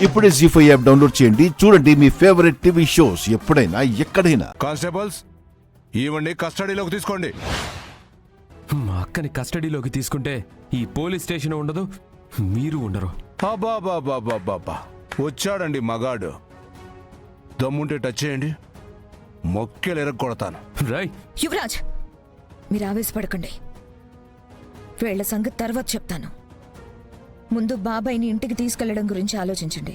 ఇప్పుడే జీ5 app download చేయండి. చూడండి మీ ఫేవరెట్ టీవీ షోస్ ఎప్పుడైనా ఎక్కడైనా. కానిస్టేబుల్స్, ఈవెంట్ని కస్టడీలోకి తీసుకోండి. మా అక్కని కస్టడీలోకి తీసుకుంటే ఈ పోలీస్ స్టేషన్ ఉండదు, మీరు ఉండరు. బాబా వచ్చాడండి మగాడు. దమ్ముంటే టచ్ చేయండి, మొక్కెలు ఎరగొడతాను. రై యువరాజ్, మీరు ఆవేశపడకండి. వీళ్ల సంగతి తర్వాత చెప్తాను. ముందు బాబాయ్ని ఇంటికి తీసుకెళ్లడం గురించి ఆలోచించండి.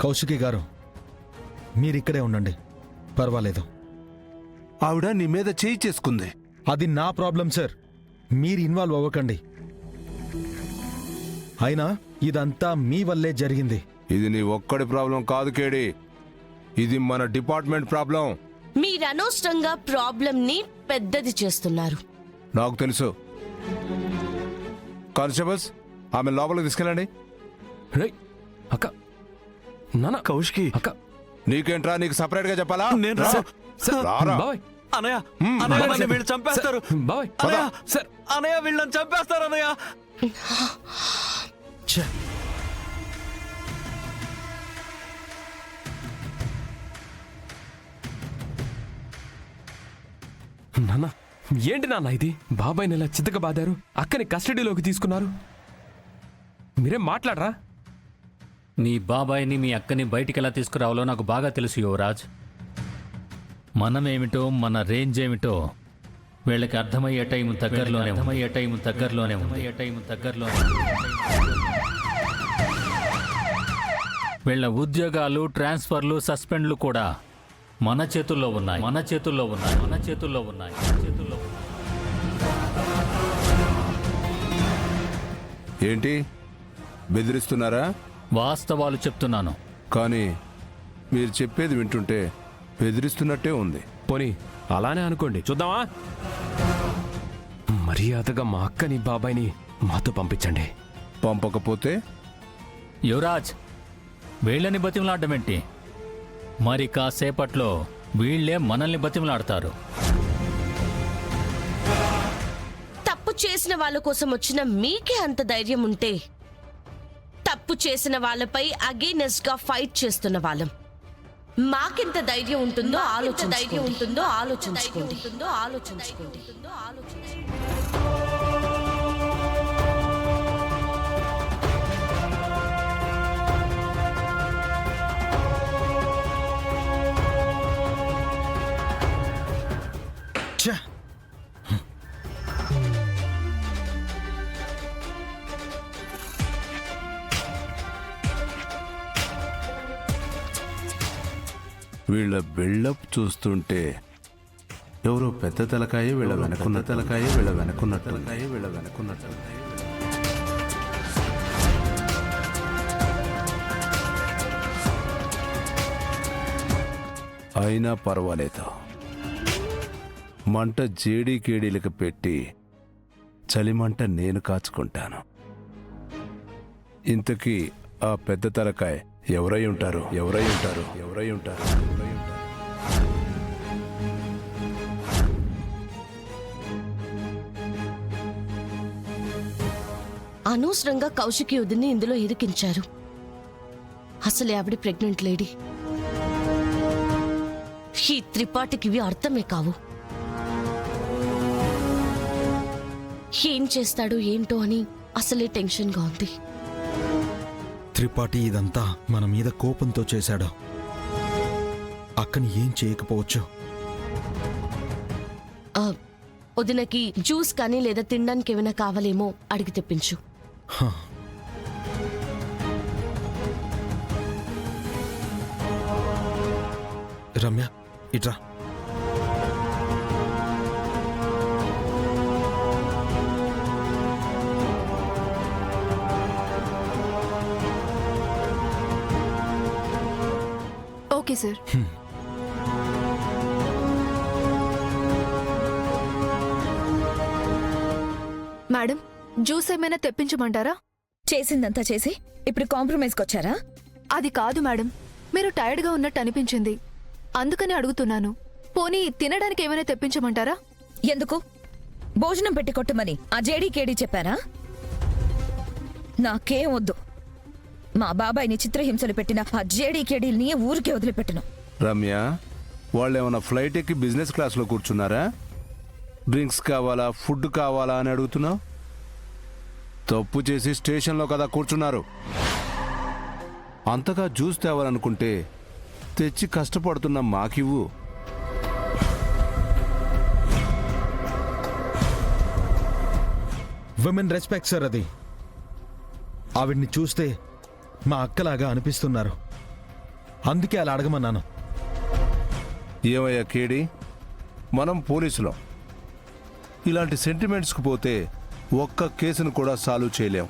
కౌశికి గారు, మీరిక్కడే ఉండండి, పర్వాలేదు. ఆవిడ నీ మీద చేయి చేసుకుంది. అది నా ప్రాబ్లం సార్, మీరు ఇన్వాల్వ్ అవ్వకండి. అయినా ఇదంతా మీ వల్లే జరిగింది. ఇది నీ ఒక్కడి ప్రాబ్లం కాదు కేడి, ఇది మన డిపార్ట్మెంట్ ప్రాబ్లం. మీరు అనవసరంగా ప్రాబ్లం ని పెద్దది చేస్తున్నారు. నాకు తెలుసు. కానిస్టేబుల్స్, ఆమె లోపలికి తీసుకెళ్ళండి. రై అక్క, నాన్న, కౌశికి అక్క, నీకేంట్రా, నీకు సపరేట్ గా చెప్పాలా? నేను రా. రారా. బాబాయ్, అనయ్య, అనయ్య నన్ను వీళ్ళు చంపేస్తారు. బాబాయ్, అనయ్య, సార్, అనయ్య వీళ్ళని చంపేస్తారు అనయ్య. ఛే! నాన్న, ఏంటి నాన్న ఇది? బాబాయ్ని ఇలా చిత్తగా బాదారు, అక్కని కస్టడీలోకి తీసుకున్నారు. మీరేం మాట్లాడరా? నీ బాబాయిని మీ అక్కని బయటికి ఎలా తీసుకురావాలో నాకు బాగా తెలుసు యువరాజ్. మనమేమిటో, మన రేంజ్ ఏమిటో వీళ్ళకి అర్థమయ్యే టైం దగ్గరలోనే వీళ్ళ ఉద్యోగాలు, ట్రాన్స్ఫర్లు, సస్పెండ్లు కూడా మన చేతుల్లో ఉన్నాయి. ఏంటి బెదిరిస్తున్నారా? వాస్తవాలు చెప్తున్నాను. కానీ మీరు చెప్పేది వింటుంటే బెదిరిస్తున్నట్టే ఉంది. పోనీ అలానే అనుకోండి, చూద్దామా? మర్యాదగా మా అక్కని బాబాయ్ని మాతో పంపించండి. పంపకపోతే యువరాజ్, వీళ్ళని బతిమలాడమేంటి? మరి కాసేపట్లో వీళ్లే మనల్ని బతిమలాడతారు. తప్పు చేసిన వాళ్ళ కోసం వచ్చిన మీకే అంత ధైర్యం ఉంటే, తప్పు చేసిన వాళ్ళపై అగైనెస్ట్ గా ఫైట్ చేస్తున్న వాళ్ళం మాకెంత ధైర్యం ఉంటుందో ఆలోచించుకోండి. ఛే! వీళ్ళ బిల్డప్ చూస్తుంటే ఎవరో పెద్ద తలకాయ వీళ్ళ వెనకున్నట్టు. అయినా పర్వాలేదు, మంట జేడీకేడీలకు పెట్టి చలిమంట నేను కాచుకుంటాను. ఇంతకీ ఆ పెద్ద తలకాయ ఎవరై ఉంటారు? అనవసరంగా కౌశికి వదిని ఇందులో ఇరికించారు. అసలే ఆవిడ ప్రెగ్నెంట్ లేడీ. ఈ త్రిపాఠికి ఇవి అర్థమే కావు. ఏం చేస్తాడో ఏంటో అని అసలే టెన్షన్గా ఉంది. త్రిపాఠి ఇదంతా మన మీద కోపంతో చేశాడు. అక్కని ఏం చేయకపోవచ్చు. వదినకి జ్యూస్ కానీ లేదా తినడానికి ఏమైనా కావాలేమో అడిగి తెప్పించు. హ. రమ్య, ఇట్రా. Okay sir. మేడం, జ్యూస్ ఏమైనా తెప్పించమంటారా? చేసిందంతా చేసి ఇప్పుడు కాంప్రమైజ్కి వచ్చారా? అది కాదు మేడం, మీరు టైర్డ్గా ఉన్నట్టు అనిపించింది, అందుకని అడుగుతున్నాను. పోనీ తినడానికి ఏమైనా తెప్పించమంటారా? ఎందుకు? భోజనం పెట్టి కొట్టమని ఆ జేడీ కేడీ చెప్పారా? నాకేం వద్దు. మా బాబాయ్ని చిత్రహింసలు పెట్టిన ఆ జేడీకేడీల్ని ఊరికే వదిలిపెట్టను. రమ్య, వాళ్ళు ఏమైనా ఫ్లైట్ ఎక్కి బిజినెస్ క్లాస్లో కూర్చున్నారా? డ్రింక్స్ కావాలా, ఫుడ్ కావాలా అని అడుగుతున్నావు? తప్పు చేసి స్టేషన్లో కదా కూర్చున్నారు. అంతగా జ్యూస్ తేవాలనుకుంటే తెచ్చి కష్టపడుతున్న మాకివ్వు. విమెన్ రెస్పెక్ట్ సార్ అది. ఆవిడ్ని చూస్తే మా అక్కలాగా అనిపిస్తున్నారు, అందుకే అలా అడగమన్నాను. ఏమయ్యా కేడి, మనం పోలీసులం. ఇలాంటి సెంటిమెంట్స్కి పోతే ఒక్క కేసును కూడా సాల్వ్ చేయలేం.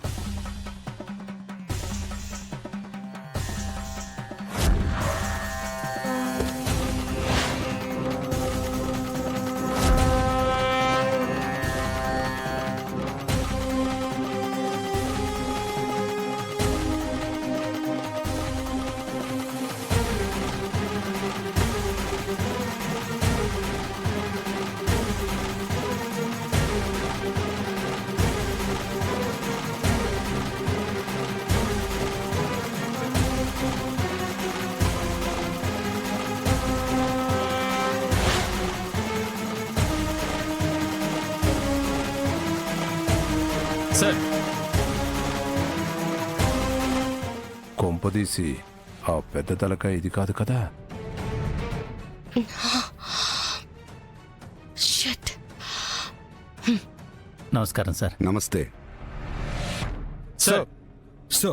సార్, కొంపదీసి ఆ పెద్ద తలకాయ ఇది కాదు కదా? షట్. నమస్కారం సార్. నమస్తే. సార్, సో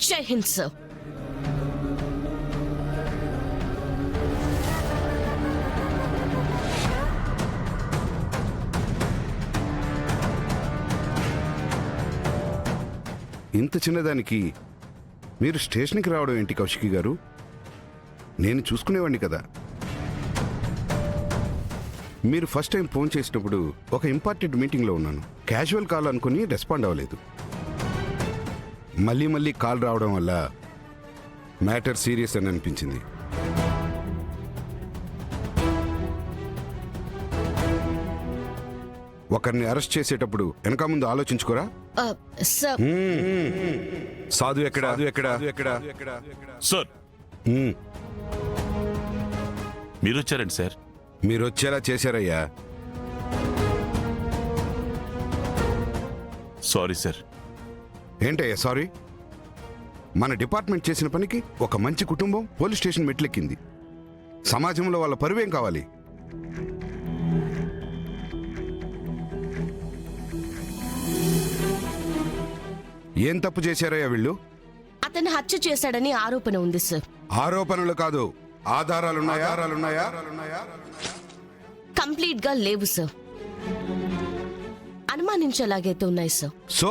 జై హింద్ సార్. ఇంత చిన్నదానికి మీరు స్టేషన్కి రావడం ఏంటి కౌశికి గారు? నేను చూసుకునేవాడిని కదా. మీరు ఫస్ట్ టైం ఫోన్ చేసినప్పుడు ఒక ఇంపార్టెంట్ మీటింగ్లో ఉన్నాను. క్యాజువల్ కాల్ అనుకుని రెస్పాండ్ అవ్వలేదు. మళ్ళీ మళ్ళీ కాల్ రావడం వల్ల మ్యాటర్ సీరియస్ అని అనిపించింది. ఒకరిని అరెస్ట్ చేసేటప్పుడు వెనక ముందు ఆలోచించుకోరా? సార్, సాధు ఎక్కడా? సార్, మీరు వచ్చారండి సార్. మీరు వచ్చేలా చేశారయ్యా. Sorry sir. ఏంటయ్యా సారీ? మన డిపార్ట్మెంట్ చేసిన పనికి ఒక మంచి కుటుంబం పోలీస్ స్టేషన్ మెట్లెక్కింది. సమాజంలో వాళ్ళ పరువేం కావాలి? ఏం తప్పు చేశారయ్యా వీళ్ళు? అతను హత్య చేశాడని ఆరోపణ ఉంది సార్. ఆరోపణలు కాదు, ఆధారాలున్నాయా? కంప్లీట్ గా లేవు సార్. అనుమానించేలాగైతే ఉన్నాయి సార్. సో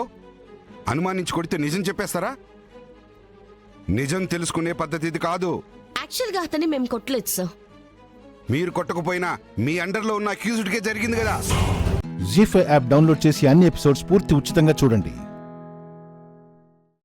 అనుమానించి కొడితే నిజం చెప్పేస్తారా? నిజం తెలుసుకునే పద్ధతి ఇది కాదు. యాక్చువల్ గా అతన్ని మేము కొట్టలేదు సార్. మీరు కొట్టకపోయినా మీ అండర్లో ఉన్న అక్యూజ్డ్కే జరిగింది కదా. జీ5 యాప్ డౌన్లోడ్ చేసి అన్ని ఎపిసోడ్స్ పూర్తి ఉచితంగా చూడండి.